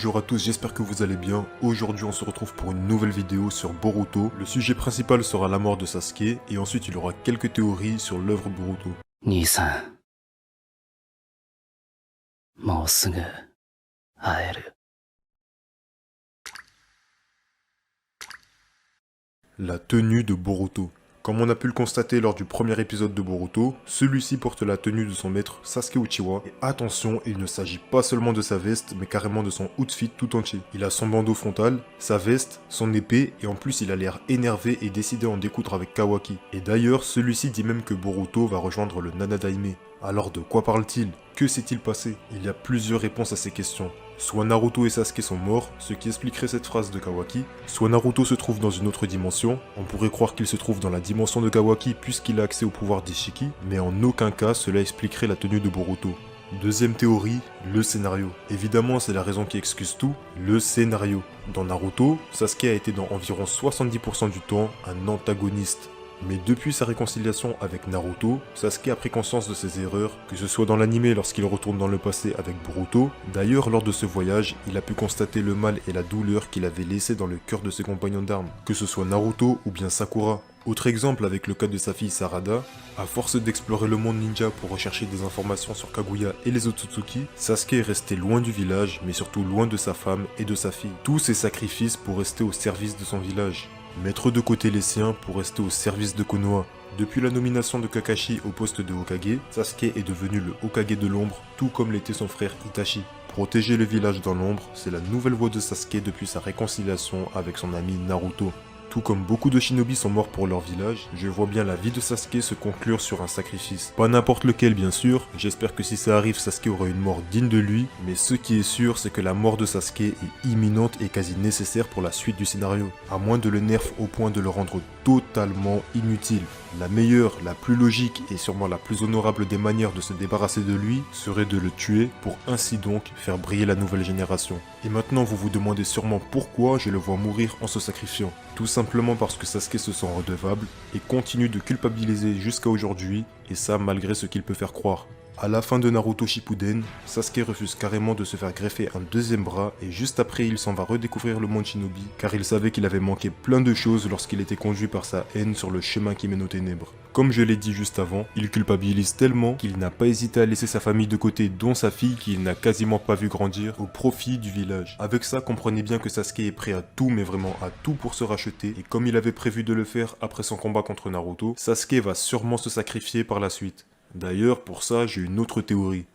Bonjour à tous, j'espère que vous allez bien. Aujourd'hui on se retrouve pour une nouvelle vidéo sur Boruto. Le sujet principal sera la mort de Sasuke et ensuite il y aura quelques théories sur l'œuvre Boruto. 兄さん、もうすぐ会える。 La tenue de Boruto. Comme on a pu le constater lors du premier épisode de Boruto, celui-ci porte la tenue de son maître Sasuke Uchiwa. Et attention, il ne s'agit pas seulement de sa veste, mais carrément de son outfit tout entier. Il a son bandeau frontal, sa veste, son épée, et en plus il a l'air énervé et décidé à en découdre avec Kawaki. Et d'ailleurs, celui-ci dit même que Boruto va rejoindre le Nanadaime. Alors de quoi parle-t-il? Que s'est-il passé? Il y a plusieurs réponses à ces questions. Soit Naruto et Sasuke sont morts, ce qui expliquerait cette phrase de Kawaki, soit Naruto se trouve dans une autre dimension, on pourrait croire qu'il se trouve dans la dimension de Kawaki puisqu'il a accès au pouvoir d'Ishiki, mais en aucun cas cela expliquerait la tenue de Boruto. Deuxième théorie, le scénario. Évidemment, c'est la raison qui excuse tout, le scénario. Dans Naruto, Sasuke a été dans environ 70% du temps un antagoniste. Mais depuis sa réconciliation avec Naruto, Sasuke a pris conscience de ses erreurs, que ce soit dans l'anime lorsqu'il retourne dans le passé avec Boruto. D'ailleurs, lors de ce voyage, il a pu constater le mal et la douleur qu'il avait laissé dans le cœur de ses compagnons d'armes, que ce soit Naruto ou bien Sakura. Autre exemple avec le cas de sa fille Sarada, à force d'explorer le monde ninja pour rechercher des informations sur Kaguya et les Otsutsuki, Sasuke est resté loin du village, mais surtout loin de sa femme et de sa fille. Tous ces sacrifices pour rester au service de son village. Mettre de côté les siens pour rester au service de Konoha. Depuis la nomination de Kakashi au poste de Hokage, Sasuke est devenu le Hokage de l'ombre, tout comme l'était son frère Itachi. Protéger le village dans l'ombre, c'est la nouvelle voie de Sasuke depuis sa réconciliation avec son ami Naruto. Tout comme beaucoup de shinobi sont morts pour leur village, je vois bien la vie de Sasuke se conclure sur un sacrifice. Pas n'importe lequel bien sûr, j'espère que si ça arrive Sasuke aura une mort digne de lui, mais ce qui est sûr c'est que la mort de Sasuke est imminente et quasi nécessaire pour la suite du scénario, à moins de le nerf au point de le rendre totalement inutile. La meilleure, la plus logique et sûrement la plus honorable des manières de se débarrasser de lui serait de le tuer pour ainsi donc faire briller la nouvelle génération. Et maintenant vous vous demandez sûrement pourquoi je le vois mourir en se sacrifiant. Tout simplement parce que Sasuke se sent redevable et continue de culpabiliser jusqu'à aujourd'hui, et ça malgré ce qu'il peut faire croire. À la fin de Naruto Shippuden, Sasuke refuse carrément de se faire greffer un deuxième bras et juste après il s'en va redécouvrir le monde shinobi car il savait qu'il avait manqué plein de choses lorsqu'il était conduit par sa haine sur le chemin qui mène aux ténèbres. Comme je l'ai dit juste avant, il culpabilise tellement qu'il n'a pas hésité à laisser sa famille de côté, dont sa fille qu'il n'a quasiment pas vu grandir, au profit du village. Avec ça, comprenez bien que Sasuke est prêt à tout, mais vraiment à tout pour se racheter, et comme il avait prévu de le faire après son combat contre Naruto, Sasuke va sûrement se sacrifier par la suite. D'ailleurs, pour ça, j'ai une autre théorie.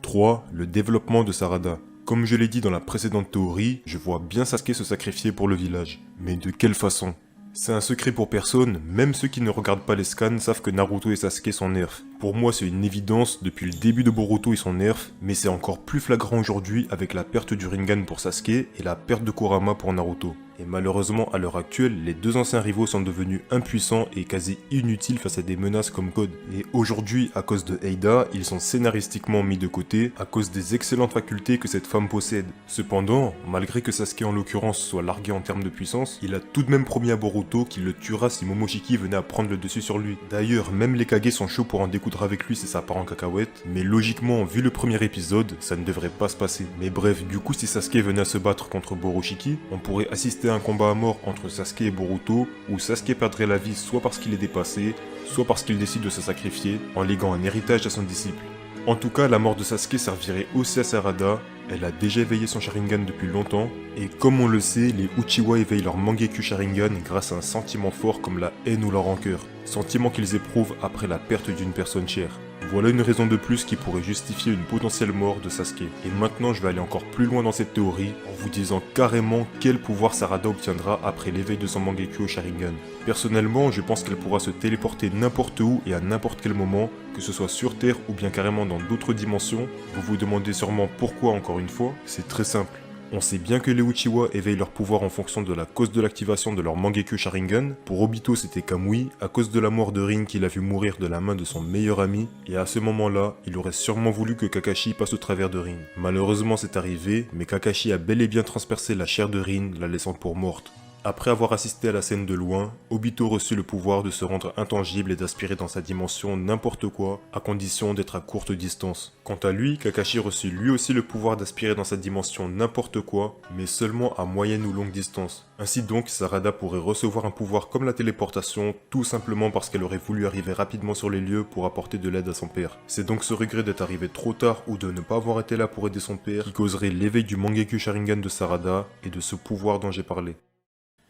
3. Le développement de Sarada. Comme je l'ai dit dans la précédente théorie, je vois bien Sasuke se sacrifier pour le village. Mais de quelle façon? C'est un secret pour personne, même ceux qui ne regardent pas les scans savent que Naruto et Sasuke sont nerfs. Pour moi c'est une évidence, depuis le début de Boruto ils sont nerfs, mais c'est encore plus flagrant aujourd'hui avec la perte du Rinnegan pour Sasuke et la perte de Kurama pour Naruto. Et malheureusement à l'heure actuelle, les deux anciens rivaux sont devenus impuissants et quasi inutiles face à des menaces comme Code. Et aujourd'hui, à cause de Eida, ils sont scénaristiquement mis de côté à cause des excellentes facultés que cette femme possède. Cependant, malgré que Sasuke en l'occurrence soit largué en termes de puissance, il a tout de même promis à Boruto qu'il le tuera si Momoshiki venait à prendre le dessus sur lui. D'ailleurs, même les Kage sont chauds pour en découdre avec lui si ça part en cacahuète, mais logiquement, vu le premier épisode, ça ne devrait pas se passer. Mais bref, du coup si Sasuke venait à se battre contre Boroshiki, on pourrait assister à un combat à mort entre Sasuke et Boruto, où Sasuke perdrait la vie soit parce qu'il est dépassé, soit parce qu'il décide de se sacrifier, en léguant un héritage à son disciple. En tout cas, la mort de Sasuke servirait aussi à Sarada, elle a déjà éveillé son Sharingan depuis longtemps, et comme on le sait, les Uchiwa éveillent leur Mangekyou Sharingan grâce à un sentiment fort comme la haine ou la rancœur, sentiment qu'ils éprouvent après la perte d'une personne chère. Voilà une raison de plus qui pourrait justifier une potentielle mort de Sasuke. Et maintenant je vais aller encore plus loin dans cette théorie en vous disant carrément quel pouvoir Sarada obtiendra après l'éveil de son Mangekyou Sharingan. Personnellement, je pense qu'elle pourra se téléporter n'importe où et à n'importe quel moment, que ce soit sur Terre ou bien carrément dans d'autres dimensions. Vous vous demandez sûrement pourquoi encore une fois, c'est très simple. On sait bien que les Uchiwa éveillent leur pouvoir en fonction de la cause de l'activation de leur Mangekyou Sharingan. Pour Obito c'était Kamui, à cause de la mort de Rin qu'il a vu mourir de la main de son meilleur ami, et à ce moment-là, il aurait sûrement voulu que Kakashi passe au travers de Rin. Malheureusement c'est arrivé, mais Kakashi a bel et bien transpercé la chair de Rin, la laissant pour morte. Après avoir assisté à la scène de loin, Obito reçut le pouvoir de se rendre intangible et d'aspirer dans sa dimension n'importe quoi, à condition d'être à courte distance. Quant à lui, Kakashi reçut lui aussi le pouvoir d'aspirer dans sa dimension n'importe quoi, mais seulement à moyenne ou longue distance. Ainsi donc, Sarada pourrait recevoir un pouvoir comme la téléportation, tout simplement parce qu'elle aurait voulu arriver rapidement sur les lieux pour apporter de l'aide à son père. C'est donc ce regret d'être arrivé trop tard ou de ne pas avoir été là pour aider son père qui causerait l'éveil du Mangekyou Sharingan de Sarada et de ce pouvoir dont j'ai parlé.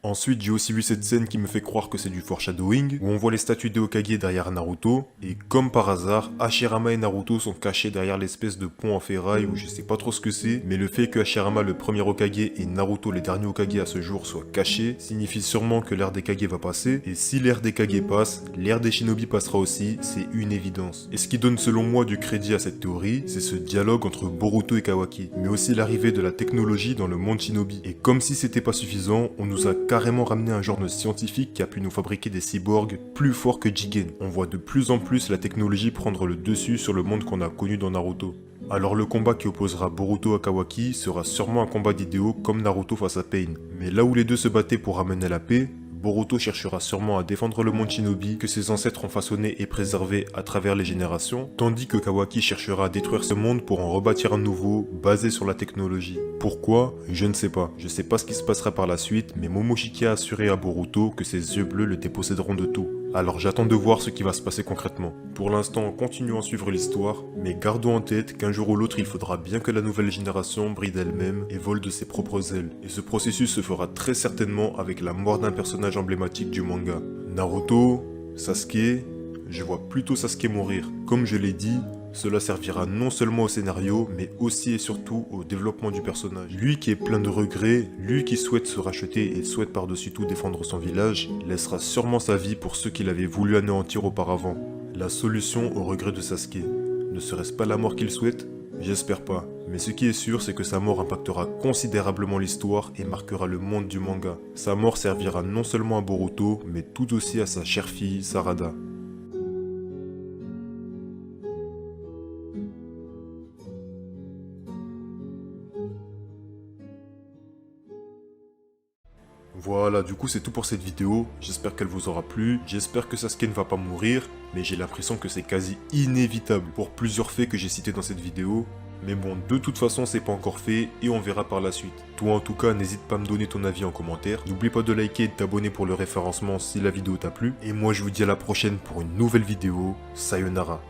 Ensuite, j'ai aussi vu cette scène qui me fait croire que c'est du foreshadowing, où on voit les statues des Hokage derrière Naruto, et comme par hasard, Hashirama et Naruto sont cachés derrière l'espèce de pont en ferraille ou je sais pas trop ce que c'est, mais le fait que Hashirama le premier Hokage et Naruto les derniers Hokage à ce jour soient cachés, signifie sûrement que l'ère des Kage va passer, et si l'ère des Kage passe, l'ère des Shinobi passera aussi, c'est une évidence. Et ce qui donne selon moi du crédit à cette théorie, c'est ce dialogue entre Boruto et Kawaki, mais aussi l'arrivée de la technologie dans le monde Shinobi. Et comme si c'était pas suffisant, on nous a carrément ramené un genre de scientifique qui a pu nous fabriquer des cyborgs plus forts que Jigen. On voit de plus en plus la technologie prendre le dessus sur le monde qu'on a connu dans Naruto. Alors le combat qui opposera Boruto à Kawaki sera sûrement un combat d'idéaux comme Naruto face à Pain. Mais là où les deux se battaient pour ramener la paix, Boruto cherchera sûrement à défendre le monde Shinobi que ses ancêtres ont façonné et préservé à travers les générations, tandis que Kawaki cherchera à détruire ce monde pour en rebâtir un nouveau, basé sur la technologie. Pourquoi? Je ne sais pas. Je sais pas ce qui se passera par la suite, mais Momoshiki a assuré à Boruto que ses yeux bleus le déposséderont de tout. Alors j'attends de voir ce qui va se passer concrètement. Pour l'instant, continuons à suivre l'histoire, mais gardons en tête qu'un jour ou l'autre, il faudra bien que la nouvelle génération brille d'elle-même et vole de ses propres ailes. Et ce processus se fera très certainement avec la mort d'un personnage emblématique du manga. Naruto, Sasuke, je vois plutôt Sasuke mourir. Comme je l'ai dit, cela servira non seulement au scénario, mais aussi et surtout au développement du personnage. Lui qui est plein de regrets, lui qui souhaite se racheter et souhaite par-dessus tout défendre son village, laissera sûrement sa vie pour ceux qu'il avait voulu anéantir auparavant. La solution au regret de Sasuke. Ne serait-ce pas la mort qu'il souhaite? J'espère pas. Mais ce qui est sûr, c'est que sa mort impactera considérablement l'histoire et marquera le monde du manga. Sa mort servira non seulement à Boruto, mais tout aussi à sa chère fille, Sarada. Voilà, du coup c'est tout pour cette vidéo, j'espère qu'elle vous aura plu, j'espère que Sasuke ne va pas mourir, mais j'ai l'impression que c'est quasi inévitable pour plusieurs faits que j'ai cités dans cette vidéo. Mais bon, de toute façon c'est pas encore fait et on verra par la suite. Toi en tout cas, n'hésite pas à me donner ton avis en commentaire, n'oublie pas de liker et de t'abonner pour le référencement si la vidéo t'a plu, et moi je vous dis à la prochaine pour une nouvelle vidéo, sayonara.